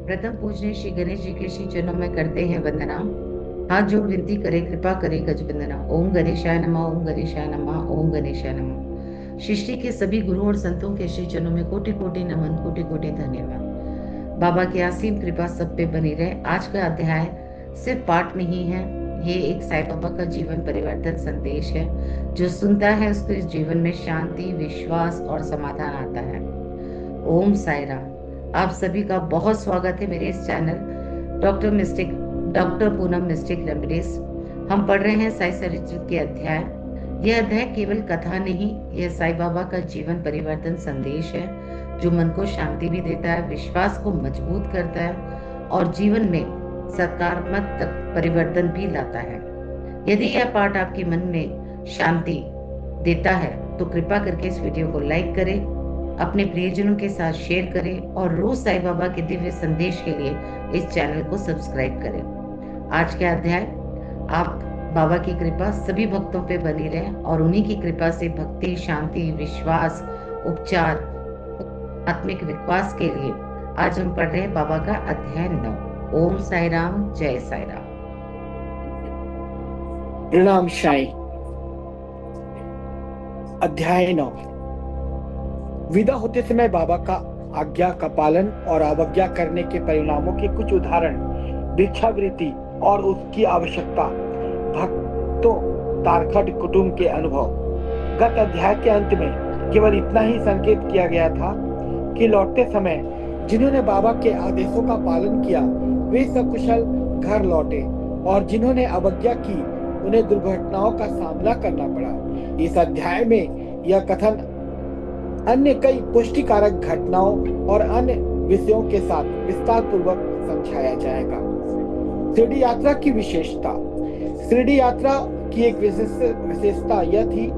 प्रथम पूजनीय श्री गणेश जी के श्री चरणों में करते हैं वंदना। हाथ जोड़ विनती करे, कृपा करे गज वंदना। ओम गणेशाय नमः, ओम गणेशाय नमः, ओम गणेशाय नमः। सृष्टि के सभी गुरुओं और संतों के श्री चरणों में कोटि कोटि नमन, कोटि कोटि धन्यवाद। बाबा की असीम कृपा सब पे बनी रहे। आज का अध्याय सिर्फ पाठ नहीं है, ये एक साईं बाबा का जीवन परिवर्तन संदेश है। जो सुनता है उसको इस जीवन में शांति, विश्वास और समाधान आता है। ओम साई राम। आप सभी का बहुत स्वागत है मेरे इस channel doctor Poonam mistake remedies. हम पढ़ रहे हैं साई चरित्र के अध्याय। यह अध्याय केवल कथा नहीं, यह साईं बाबा का जीवन परिवर्तन संदेश है, जो मन को शांति भी देता है, विश्वास को मजबूत करता है और जीवन में सकारात्मक परिवर्तन भी लाता है। यदि यह पाठ आपके मन में शांति देता है तो कृपा करके इस वीडियो को लाइक करें, अपने प्रियजनों के साथ शेयर करें और रोज साईं बाबा के दिव्य संदेश के लिए इस चैनल को सब्सक्राइब करें। आज का अध्याय, आप बाबा की कृपा सभी भक्तों पे बनी रहे और उन्हीं की कृपा से भक्ति, शांति, विश्वास, उपचार, आत्मिक विकास के लिए आज हम पढ़ रहे हैं बाबा का अध्याय 9। ओम साई राम, जय साई राम। प्रणाम साई। अध्याय 9। विदा होते समय बाबा का आज्ञा का पालन और अवज्ञा करने के परिणामों के कुछ उदाहरण, भिक्षावृत्ति और उसकी आवश्यकता, भक्तों तारखट कुटुंब के अनुभव। गत अध्याय के अंत में केवल इतना ही संकेत किया गया था कि लौटते समय जिन्होंने बाबा के आदेशों का पालन किया वे सकुशल घर लौटे और जिन्होंने अवज्ञा की उन्हें दुर्घटनाओं का सामना करना पड़ा। इस अध्याय में यह कथन अन्य कई पुष्टिकारक घटनाओं और अन्य विषयों के साथ विस्तार पूर्वक समझाया जाएगा। शिरडी यात्रा की विशेषता। शिरडी यात्रा की एक विशेषता यह थी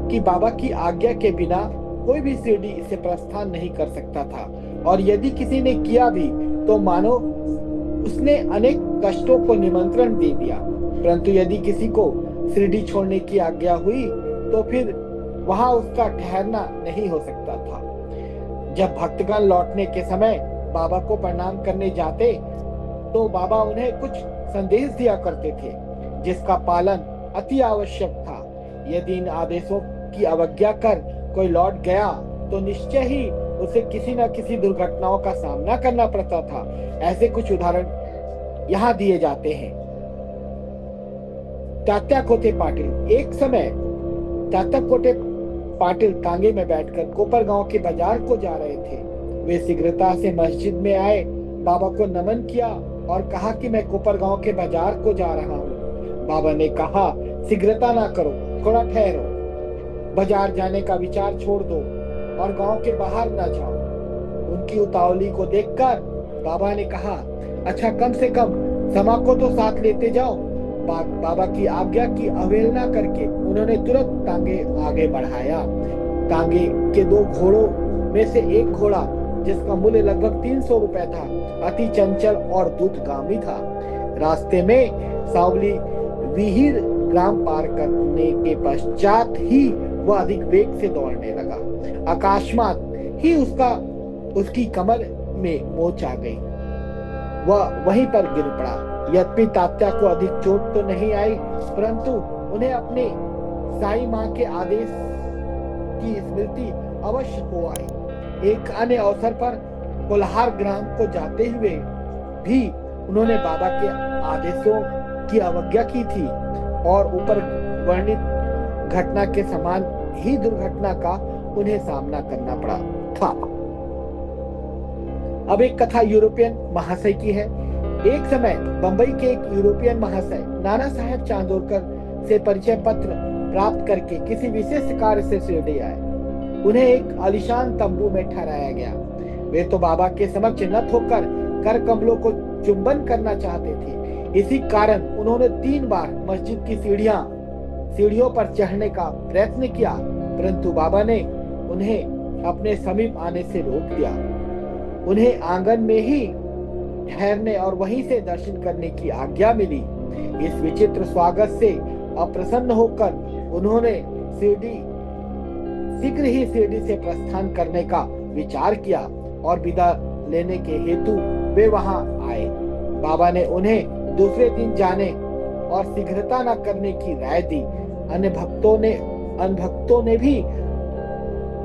कि बाबा की आज्ञा के बिना कोई भी शिरडी से प्रस्थान नहीं कर सकता था और यदि किसी ने किया भी तो मानो उसने अनेक कष्टों को निमंत्रण दे दिया। परंतु यदि किसी को शिरडी छोड़ने की आज्ञा हुई तो फिर वहां उसका ठहरना नहीं हो सकता था। जब भक्तगण लौटने के समय बाबा को प्रणाम करने जाते तो बाबा उन्हें कुछ संदेश दिया करते थे जिसका पालन अति आवश्यक था। यदि इन आदेशों की अवज्ञा कर कोई लौट गया तो निश्चय ही उसे किसी न किसी दुर्घटनाओं का सामना करना पड़ता था। ऐसे कुछ उदाहरण यहाँ दिए जाते हैं। तात्या कोटे पाटिल। एक समय तात्या कोटे पाटिल तांगे में बैठकर कोपरगांव के बाजार को जा रहे थे। वे शीघ्रता से मस्जिद में आए, बाबा को नमन किया और कहा कि मैं कोपरगांव के बाजार को जा रहा हूँ। बाबा ने कहा, शीघ्रता ना करो, थोड़ा ठहरो, बाजार जाने का विचार छोड़ दो और गांव के बाहर ना जाओ। उनकी उतावली को देखकर बाबा ने कहा, अच्छा कम से कम समा को तो साथ लेते जाओ। बाबा की आज्ञा की अवहेलना करके उन्होंने तुरंत तांगे आगे बढ़ाया। तांगे के दो घोड़ों में से एक घोड़ा, जिसका मूल्य लगभग 300 रुपए था, अति चंचल और दूतगामी था। रास्ते में सावली विहिर ग्राम पार करने के पश्चात ही वह अधिक वेग से दौड़ने लगा। अकस्मात ही उसकी कमर में मोच आ गई। वह वहीं पर गिर पड़ा। यद्यपि तात्या को अधिक चोट तो नहीं आई, परंतु उन्हें अपने साई माँ के आदेश की स्मृति अवश्य हो आई। एक अन्य अवसर पर कोल्हार ग्राम को जाते हुए भी उन्होंने बाबा के आदेशों की अवज्ञा की थी और ऊपर वर्णित घटना के समान ही दुर्घटना का उन्हें सामना करना पड़ा था। अब एक कथा यूरोपियन महाशय की है। एक समय बंबई के एक यूरोपियन महाशय नाना साहेब चांदोरकर से परिचय पत्र प्राप्त करके किसी विशेष कार्य से शिरडी आए। उन्हें एक आलीशान तंबू में ठहराया गया। वे तो बाबा के समक्ष नत होकर कर कमलों को चुंबन करना चाहते थे। इसी कारण उन्होंने 3 बार मस्जिद की सीढ़ियों पर चढ़ने का प्रयत्न किया, परंतु बाबा ने उन्हें अपने समीप आने से रोक दिया। उन्हें आंगन में ही ठहरने और वहीं से दर्शन करने की आज्ञा मिली। इस विचित्र स्वागत से अप्रसन्न होकर उन्होंने शीघ्र ही शिरडी से प्रस्थान करने का विचार किया और विदा लेने के हेतु वे वहां आए। बाबा ने उन्हें दूसरे दिन जाने और शीघ्रता न करने की राय दी। अन्य भक्तों ने भी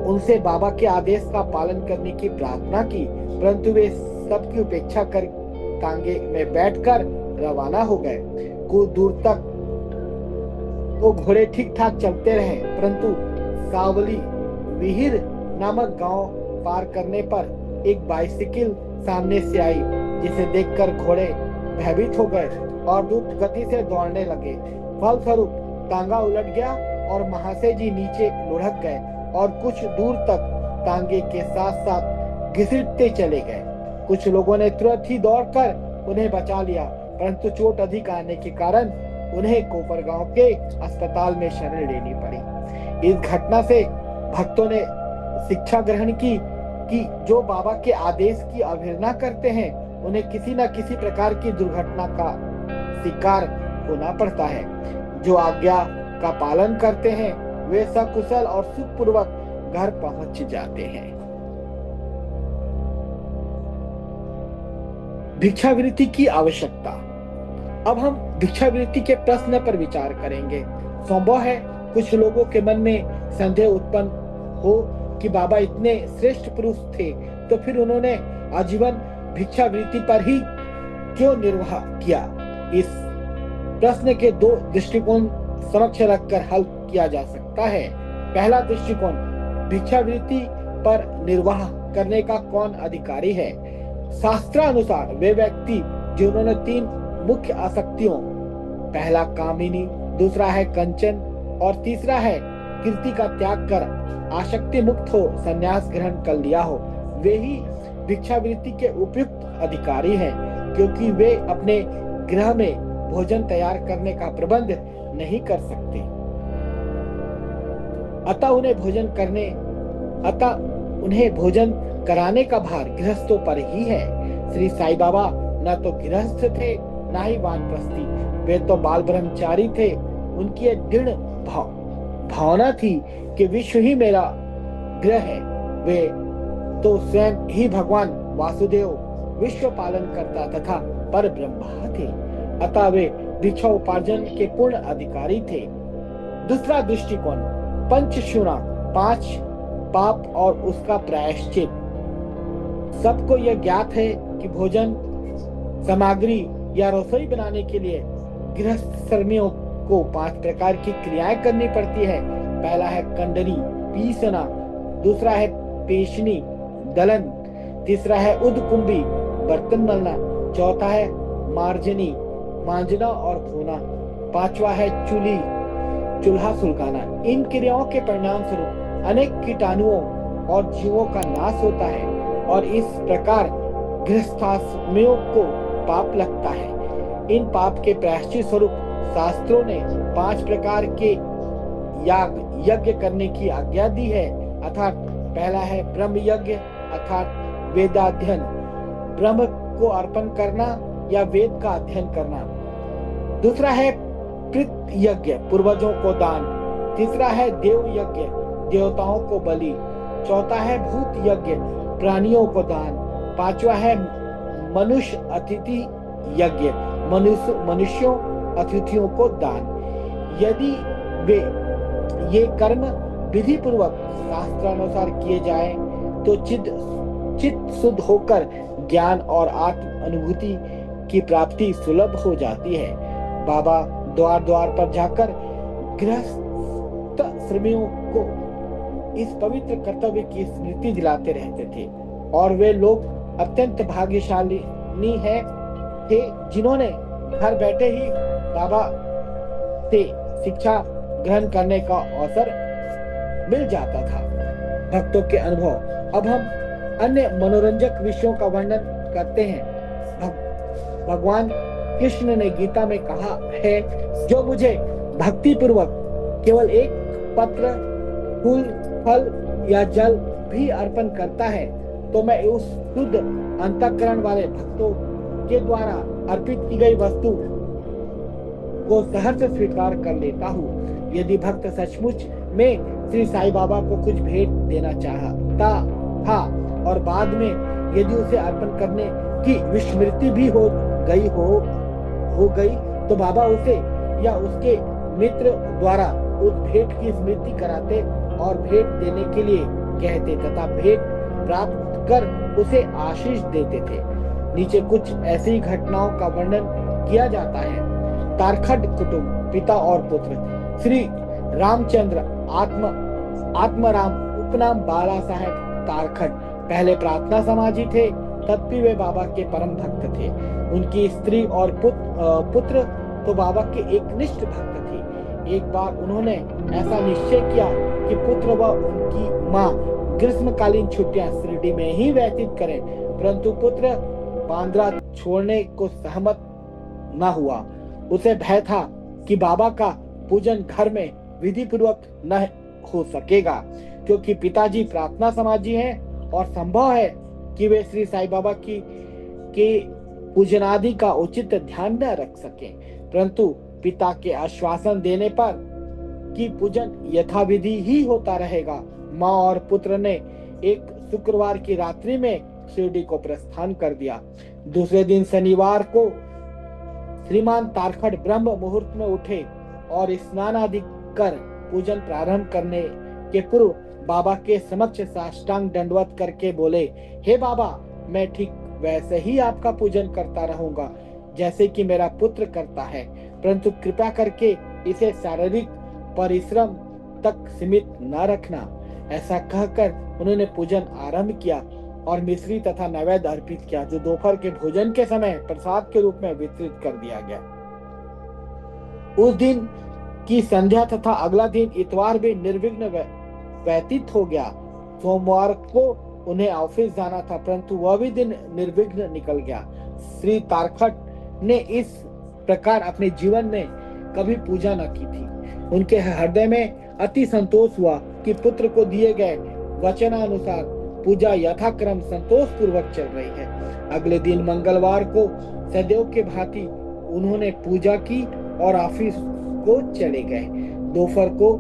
उनसे बाबा के आदेश का पालन करने की प्रार्थना की, परंतु वे सबकी उपेक्षा कर तांगे में बैठकर रवाना हो गए। कुछ दूर तक तो घोड़े ठीक ठाक चलते रहे, परंतु सावली विहिर नामक गांव पार करने पर एक बाइसिकल सामने से आई, जिसे देखकर घोड़े भयभीत हो गए और द्रुत गति से दौड़ने लगे। फलस्वरूप तांगा उलट गया और महाशय जी नीचे लुढ़क गए और कुछ दूर तक तांगे के साथ साथ घसीटते चले गए। कुछ लोगों ने तुरंत ही दौड़कर उन्हें बचा लिया, परंतु चोट अधिक आने के कारण उन्हें कोपरगांव के अस्पताल में शरण लेनी पड़ी। इस घटना से भक्तों ने शिक्षा ग्रहण की कि जो बाबा के आदेश की अवहेलना करते हैं उन्हें किसी न किसी प्रकार की दुर्घटना का शिकार होना पड़ता है। जो आज्ञा का पालन करते हैं वे सकुशल और सुखपूर्वक घर पहुंच जाते हैं। भिक्षावृत्ति की आवश्यकता। अब हम भिक्षावृत्ति के प्रश्न पर विचार करेंगे। संभव है कुछ लोगों के मन में संदेह उत्पन्न हो कि बाबा इतने श्रेष्ठ पुरुष थे तो फिर उन्होंने आजीवन भिक्षावृत्ति पर ही क्यों निर्वाह किया। इस प्रश्न के दो दृष्टिकोण समक्ष रखकर हल किया जा सकता है। पहला दृष्टिकोण, भिक्षावृत्ति पर निर्वाह करने का कौन अधिकारी है। शास्त्रानुसार वे व्यक्ति जिन्होंने तीन मुख्य आसक्तियों, पहला कामिनी, दूसरा है कंचन और तीसरा है कीर्ति का त्याग कर आसक्ति मुक्त हो संन्यास ग्रहण कर लिया हो, वे ही भिक्षावृत्ति के उपयुक्त अधिकारी हैं, क्योंकि वे अपने गृह में भोजन तैयार करने का प्रबंध नहीं कर सकते। अतः उन्हें भोजन कराने का भार गृहस्थों पर ही है। श्री साईं बाबा न तो गृहस्थ थे न ही वानप्रस्थी, वे तो बाल ब्रह्मचारी थे। उनकी एक दृढ़ भावना थी कि विश्व ही मेरा गृह है। वे तो स्वयं ही भगवान वासुदेव विश्व पालन करता तथा पर ब्रह्मा थे, अतः वे भिक्षा उपार्जन के पूर्ण अधिकारी थे। दूसरा दृष्टिकोण, पंचशूणा, 5 पाप और उसका प्रायश्चित। सबको यह ज्ञात है कि भोजन सामग्री या रसोई बनाने के लिए गृहस्थ श्रमियों को 5 प्रकार की क्रियाएं करनी पड़ती है। पहला है कंडरी पीसना, दूसरा है पेशनी दलन, तीसरा है उदकुंभी बर्तन मलना, चौथा है मार्जनी मांजना और धोना, पांचवा है चूल्हा सुलगाना। इन क्रियाओं के परिणाम स्वरूप अनेक कीटाणुओं और जीवों का नाश होता है और इस प्रकार गृहस्थाश्रमियों को पाप लगता है। इन पाप के प्रायश्चित स्वरूप शास्त्रों ने 5 प्रकार के यज्ञ करने की आज्ञा दी है, अर्थात पहला है ब्रह्म यज्ञ अर्थात वेदाध्ययन, ब्रह्म को अर्पण करना या वेद का अध्ययन करना। दूसरा है पितृ यज्ञ, पूर्वजों को दान। तीसरा है देव यज्ञ, देवताओं को बलि। चौथा है भूत यज्ञ, प्राणियों को दान। पांचवा है मनुष्य अतिथि यज्ञ, मनुष्यों अतिथियों को दान। यदि वे ये कर्म विधि पूर्वक शास्त्रानुसार किए जाए तो चित्त शुद्ध होकर ज्ञान और आत्म अनुभूति की प्राप्ति सुलभ हो जाती है। बाबा द्वार द्वार पर जाकर गृहस्थ श्रमियों को इस पवित्र कर्तव्य की स्मृति दिलाते रहते थे और वे लोग अत्यंत भाग्यशाली थे जिन्होंने घर बैठे ही बाबा से शिक्षा ग्रहण करने का अवसर मिल जाता था। भक्तों के अनुभव। अब हम अन्य मनोरंजक विषयों का वर्णन करते हैं। भगवान कृष्ण ने गीता में कहा है, जो मुझे भक्ति पूर्वक केवल एक पत्र, फूल, फल या जल भी अर्पण करता है तो मैं उस शुद्ध अंतःकरण वाले भक्तों के द्वारा अर्पित की गई वस्तु को सहर्ष स्वीकार कर लेता हूँ। यदि भक्त सचमुच में श्री साईं बाबा को कुछ भेंट देना चाहता था और बाद में यदि उसे अर्पण करने उसकी विस्मृति भी हो गई तो बाबा उसे या उसके मित्र द्वारा उस भेंट की स्मृति कराते और भेंट देने के लिए कहते तथा भेंट प्राप्त कर उसे आशीष देते थे। नीचे कुछ ऐसी घटनाओं का वर्णन किया जाता है। तारखड़ कुटुंब, पिता और पुत्र। श्री रामचंद्र आत्माराम उपनाम बाला साहेब तारखड़ पहले प्रार्थना समाजी थे, तब भी वे बाबा के परम भक्त थे। उनकी स्त्री और पुत्र तो बाबा के एक निष्ठ भक्त थे। एक बार उन्होंने ऐसा निश्चय किया कि पुत्र व उनकी माँ ग्रीष्मकालीन छुट्टियां शिरडी में ही व्यतीत करें, परंतु पुत्र बांद्रा छोड़ने को सहमत न हुआ। उसे भय था कि बाबा का पूजन घर में विधि पूर्वक न हो सकेगा, क्योंकि पिताजी प्रार्थना समाजी हैं और संभव है कि वे श्री साईं बाबा के पूजनादि का उचित ध्यान न रख सकें। परंतु पिता के आश्वासन देने पर कि पूजन यथाविधि ही होता रहेगा, माँ और पुत्र ने एक शुक्रवार की रात्रि में शिरडी को प्रस्थान कर दिया। दूसरे दिन शनिवार को श्रीमान तारखड़ ब्रह्म मुहूर्त में उठे और स्नान आदि कर पूजन प्रारंभ करने के पूर्व बाबा के समक्ष साष्टांग दंडवत करके बोले, हे बाबा, मैं ठीक वैसे ही आपका पूजन करता रहूंगा जैसे कि मेरा पुत्र करता है, परंतु कृपया करके इसे शारीरिक परिश्रम तक सीमित न रखना। ऐसा कहकर उन्होंने पूजन आरंभ किया और मिश्री तथा नैवेद्य अर्पित किया, जो दोपहर के भोजन के समय प्रसाद के रूप में वितरित कर दिया गया। उस दिन की संध्या तथा अगला दिन इतवार भी निर्विघ्न व्यतीत हो गया। सोमवार को उन्हें ऑफिस जाना था, परंतु वह भी दिन निर्विघ्न निकल गया। श्री तारखड़ ने इस प्रकार अपने जीवन में कभी पूजा न की थी। उनके हृदय में अति संतोष हुआ कि पुत्र को दिए गए वचनानुसार पूजा यथाक्रम संतोष पूर्वक चल रही है। अगले दिन मंगलवार को सदैव के भांति उन्होंने पूजा की और ऑफिस को चले गए। दोपहर को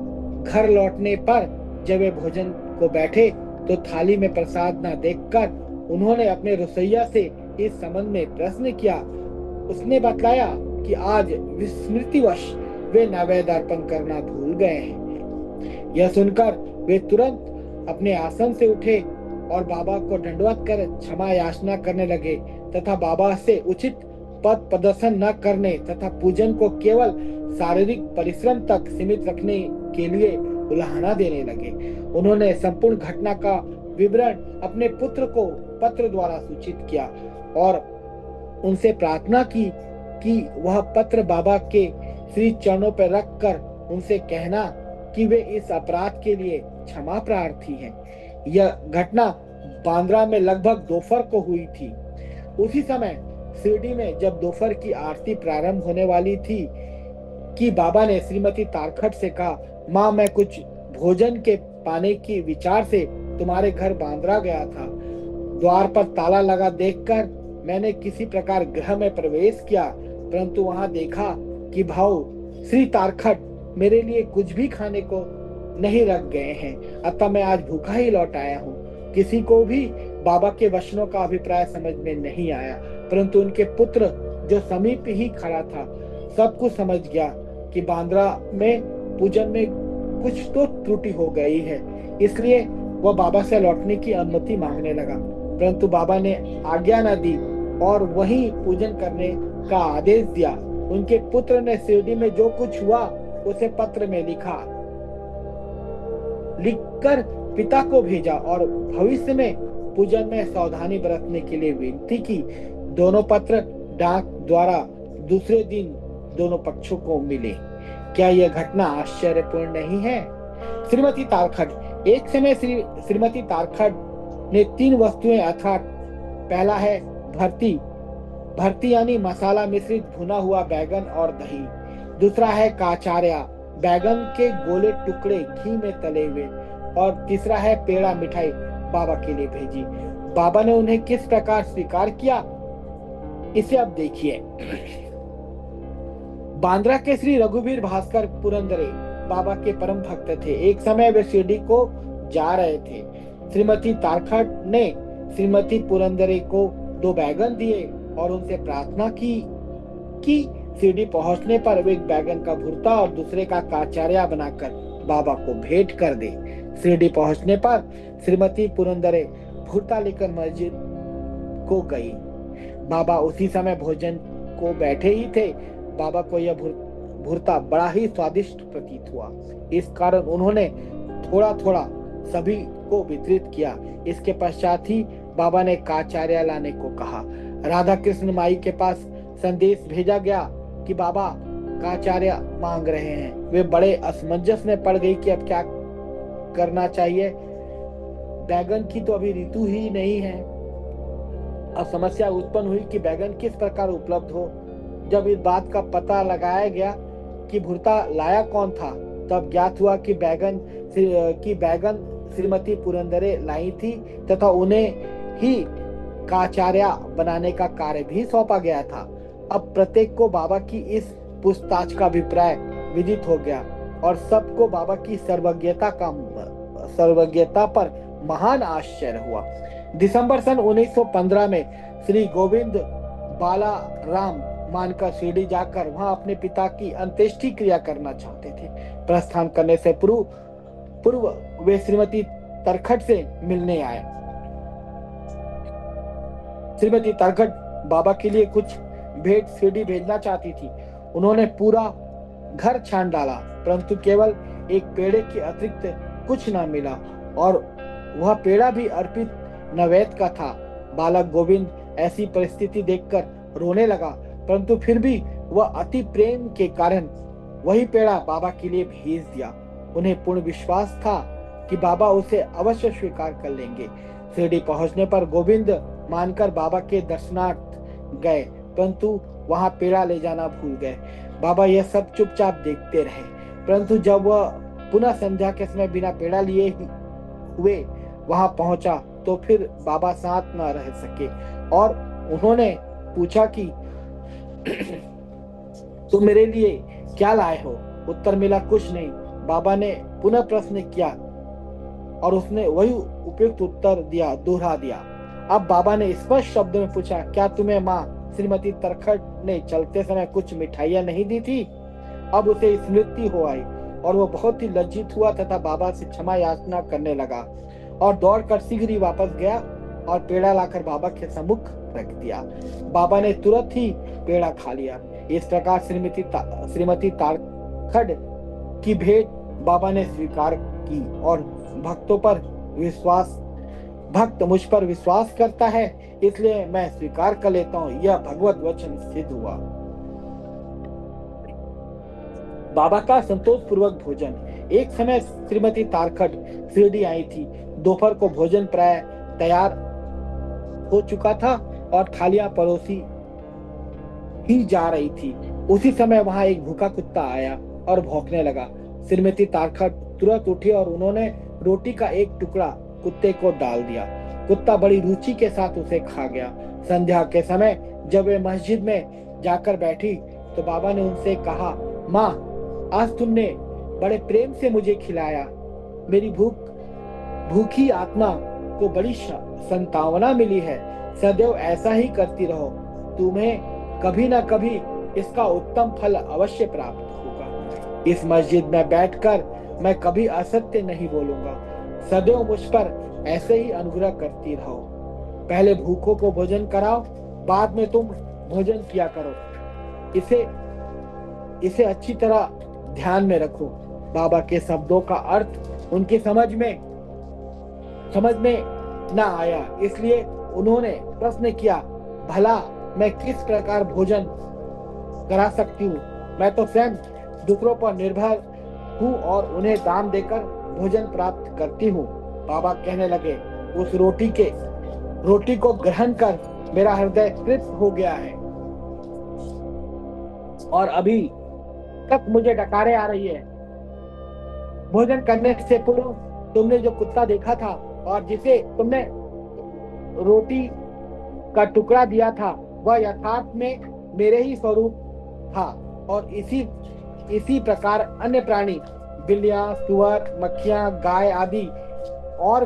घर लौटने पर जब वे भोजन को बैठे तो थाली में प्रसाद न देखकर उन्होंने अपने रसोइया से इस संबंध में प्रश्न किया। उसने बताया कि आज विस्मृतिवश वे नैवेद्य अर्पण करना भूल गए हैं। यह सुनकर वे तुरंत अपने आसन से उठे और बाबा को दंडवत कर क्षमा याचना करने लगे तथा बाबा से उचित पद प्रदर्शन न करने तथा पूजन को केवल शारीरिक परिश्रम तक सीमित रखने के लिए उलाहना देने लगे। उन्होंने संपूर्ण घटना का विवरण अपने पुत्र को पत्र द्वारा सूचित किया और उनसे प्रार्थना की कि वह पत्र बाबा के श्री चरणों पर रखकर उनसे कहना कि वे इस अपराध के लिए क्षमा प्रार्थी हैं। यह घटना बांद्रा में लगभग दोपहर को हुई थी। उसी समय शिरडी में जब दोपहर की आरती प्रारंभ होने वाली थी कि बाबा ने श्रीमती तारखड़ से कहा, माँ, मैं कुछ भोजन के पाने की विचार से तुम्हारे घर बांद्रा गया था। द्वार पर ताला लगा देखकर मैंने किसी प्रकार गृह में प्रवेश किया, परंतु वहां देखा कि भाऊ श्री तारखड़ मेरे लिए कुछ भी खाने को नहीं रख गए हैं, अतः मैं आज भूखा ही लौट आया हूँ। किसी को भी बाबा के वचनों का अभिप्राय समझ में नहीं आया, परंतु उनके पुत्र जो समीप ही खड़ा था सब कुछ समझ गया कि बांद्रा में पूजन में कुछ तो त्रुटि हो गई है, इसलिए वह बाबा से लौटने की अनुमति मांगने लगा, परंतु बाबा ने आज्ञा न दी और वहीं पूजन करने का आदेश दिया। उनके पुत्र ने शिरडी में जो कुछ हुआ उसे पत्र में लिखकर पिता को भेजा और भविष्य में पूजन में सावधानी बरतने के लिए विनती की। दोनों पत्र डाक द्वारा दूसरे दिन दोनों पक्षों को मिले। क्या यह घटना आश्चर्यपूर्ण नहीं है? श्रीमती तारखड़। एक समय श्रीमती तारखड़ ने 3 वस्तुएं अर्थात पहला है भरती यानी मसाला मिश्रित भुना हुआ बैगन और दही। दूसरा है काचार्या, बैगन के गोले टुकड़े घी में तले हुए। और तीसरा है पेड़ा मिठाई बाबा के लिए भेजी। बाबा ने उन्हें किस प्रकार स्वीकार किया इसे अब देखिए। बांद्रा के श्री रघुवीर भास्कर पुरंदरे बाबा के परम भक्त थे। एक समय वे शिरडी को जा रहे थे। श्रीमती तारखड़ ने श्रीमती पुरंदरे को 2 बैगन दिए और उनसे प्रार्थना की कि शिरडी पहुंचने पर एक बैगन का भुर्ता और दूसरे का काचार्या बनाकर बाबा को भेंट कर दे। शिरडी पहुंचने पर श्रीमती पुरंदरे भुर्ता लेकर मस्जिद को गई। बाबा उसी समय भोजन को बैठे ही थे। बाबा को यह भुर्ता बड़ा ही स्वादिष्ट प्रतीत हुआ। इस कारण उन्होंने थोड़ा थोड़ा सभी को वितरित किया। इसके पश्चात ही बाबा ने काचार्या लाने को कहा। राधा कृष्ण माई के पास संदेश भेजा गया कि बाबा काचार्या मांग रहे हैं। वे बड़े असमंजस में पड़ गई कि अब क्या करना चाहिए। बैगन की तो अभी ऋतु ही नहीं है। अब समस्या उत्पन्न हुई कि बैगन किस प्रकार उपलब्ध हो। जब इस बात का पता लगाया गया कि भुर्ता लाया कौन था, तब ज्ञात हुआ कि बैगन श्रीमती पुरंदरे लाई थी तथा उन्हें ही काचार्या बनाने का कार्य भी सौंपा गया था। अब प्रत्येक को बाबा की इस पूछताछ का अभिप्राय विदित हो गया और सबको बाबा की सर्वज्ञता पर महान आश्चर्य हुआ। दिसंबर सन 1915 में श्री गोविंद बाला राम मानकर शिरडी जाकर वहां अपने पिता की अंत्येष्टि क्रिया करना चाहते थे। प्रस्थान करने से पूर्व वे श्रीमती तरखट से मिलने आए। श्रीमती तरखट बाबा के लिए कुछ भेंट शिरडी भेजना चाहती थी। उन्होंने पूरा घर छान डाला, परंतु केवल एक पेड़े के अतिरिक्त कुछ न मिला और वह पेड़ा भी अर्पित नैवेद्य का था। बालक गोविंद ऐसी परिस्थिति देखकर रोने लगा, परंतु फिर भी वह अति प्रेम के कारण वही पेड़ा बाबा के लिए भेज दिया। उन्हें पूर्ण विश्वास था कि बाबा उसे अवश्य स्वीकार कर लेंगे। शिरडी पहुंचने पर गोविंद मानकर बाबा के दर्शनार्थ गए, परंतु वहां पेड़ा ले जाना भूल गए। बाबा यह सब चुपचाप देखते रहे, परंतु जब वह पुनः संध्या के समय बिना पेड़ा लिए हुए वहां पहुंचा तो फिर बाबा साथ न रह सके और उन्होंने पूछा कि तुम मेरे लिए क्या लाए हो? उत्तर मिला कुछ नहीं। बाबा ने पुनः प्रश्न किया और उसने वही उपयुक्त उत्तर दोहरा दिया। अब बाबा ने स्पष्ट शब्द में पूछा, क्या तुम्हें माँ श्रीमती तरखट ने चलते समय कुछ मिठाइयां नहीं दी थी? अब उसे स्मृति हो आई और वह बहुत ही लज्जित हुआ तथा बाबा से क्षमा याचना करने लगा और दौड़कर शीघ्र ही वापस गया और पेड़ा लाकर बाबा के सम्मुख रख दिया। बाबा ने तुरंत ही पेड़ा खा लिया। इस प्रकार श्रीमती तरखट की भेंट बाबा ने स्वीकार की और भक्त मुझ पर विश्वास करता है, इसलिए मैं स्वीकार कर लेता हूँ। यह भगवत वचन सिद्ध हुआ। बाबा का संतोष पूर्वक भोजन। एक समय श्रीमती तरखट शिरडी आई थी। दोपहर को भोजन प्राय तैयार हो चुका था और थालियां परोसी ही जा रही थी। उसी समय वहां एक भूखा कुत्ता आया और भौंकने लगा। श्रीमती तरखट तुरंत उठी और उन्होंने रोटी का एक टुकड़ा कुत्ते को डाल दिया। कुत्ता बड़ी रुचि के साथ उसे खा गया। संध्या के समय जब वे मस्जिद में जाकर बैठी तो बाबा ने उनसे कहा, माँ, आज तुमने बड़े प्रेम से मुझे खिलाया। मेरी भूखी आत्मा को बड़ी संतावना मिली है। सदैव ऐसा ही करती रहो, तुम्हें कभी ना कभी इसका उत्तम फल अवश्य प्राप्त होगा। इस मस्जिद में बैठकर मैं कभी असत्य नहीं बोलूंगा। सदैव मुझ पर ऐसे ही अनुग्रह करती रहो। पहले भूखों को भोजन कराओ, बाद में तुम भोजन किया करो। इसे अच्छी तरह ध्यान में रखो। बाबा के शब्दों का अर्थ उनकी समझ में न आया, इसलिए उन्होंने प्रश्न किया, भला मैं किस प्रकार भोजन करा सकती हूँ? मैं तो स्वयं दूसरों पर निर्भर हूँ और उन्हें दान देकर भोजन प्राप्त करती हूँ। बाबा कहने लगे, उस रोटी को ग्रहण कर मेरा हृदय तृप्त हो गया है और अभी तक मुझे डकारे आ रही है। भोजन करने से पूर्व तुमने जो कुत्ता देखा था और जिसे तुमने रोटी का टुकड़ा दिया था, वह यथार्थ में मेरे ही स्वरूप था और इसी प्रकार अन्य प्राणी, बिल्लियां, सुअर, मक्खियां, गाय आदि और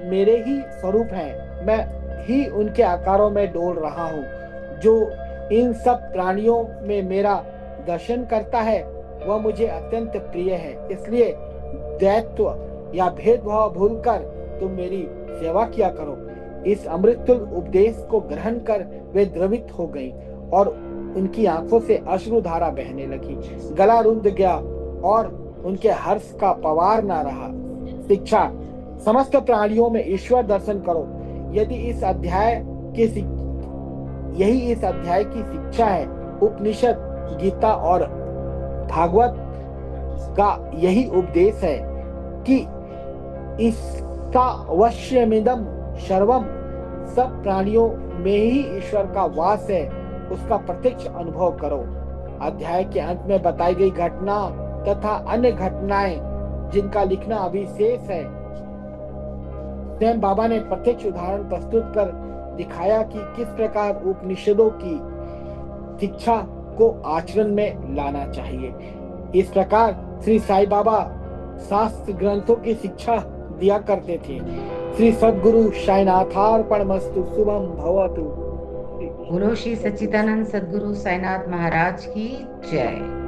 मेरे ही स्वरूप हैं। मैं ही उनके आकारों में डोल रहा हूँ। जो इन सब प्राणियों में मेरा दर्शन करता है वह मुझे अत्यंत प्रिय है। इसलिए दैत्व या भेदभाव भूलकर तुम मेरी सेवा किया करो। इस अमृतुल उपदेश को ग्रहण कर वे द्रवित हो गईं और उनकी आंखों से अश्रुधारा बहने लगी। गला रुंध गया और उनके हर्ष का पवार न रहा। शिक्षा, समस्त प्राणियों में ईश्वर दर्शन करो। यदि यही इस अध्याय की शिक्षा है। उपनिषद, गीता और भागवत का यही उपदेश है कि ईशावास्यमिदं सर्वम, सब प्राणियों में ही ईश्वर का वास है, उसका प्रत्यक्ष अनुभव करो। अध्याय के अंत में बताई गई घटना तथा अन्य घटनाएं जिनका लिखना अभी शेष है, स्वयं बाबा ने प्रत्यक्ष उदाहरण प्रस्तुत कर दिखाया कि किस प्रकार उपनिषदों की शिक्षा को आचरण में लाना चाहिए। इस प्रकार श्री साईं बाबा शास्त्र ग्रंथों की शिक्षा दिया करते थे। श्री सद्गुरु साईनाथार्पणमस्तु। शुभम भवतु। बोलो श्री सच्चिदानंद सद्गुरु साईनाथ महाराज की जय।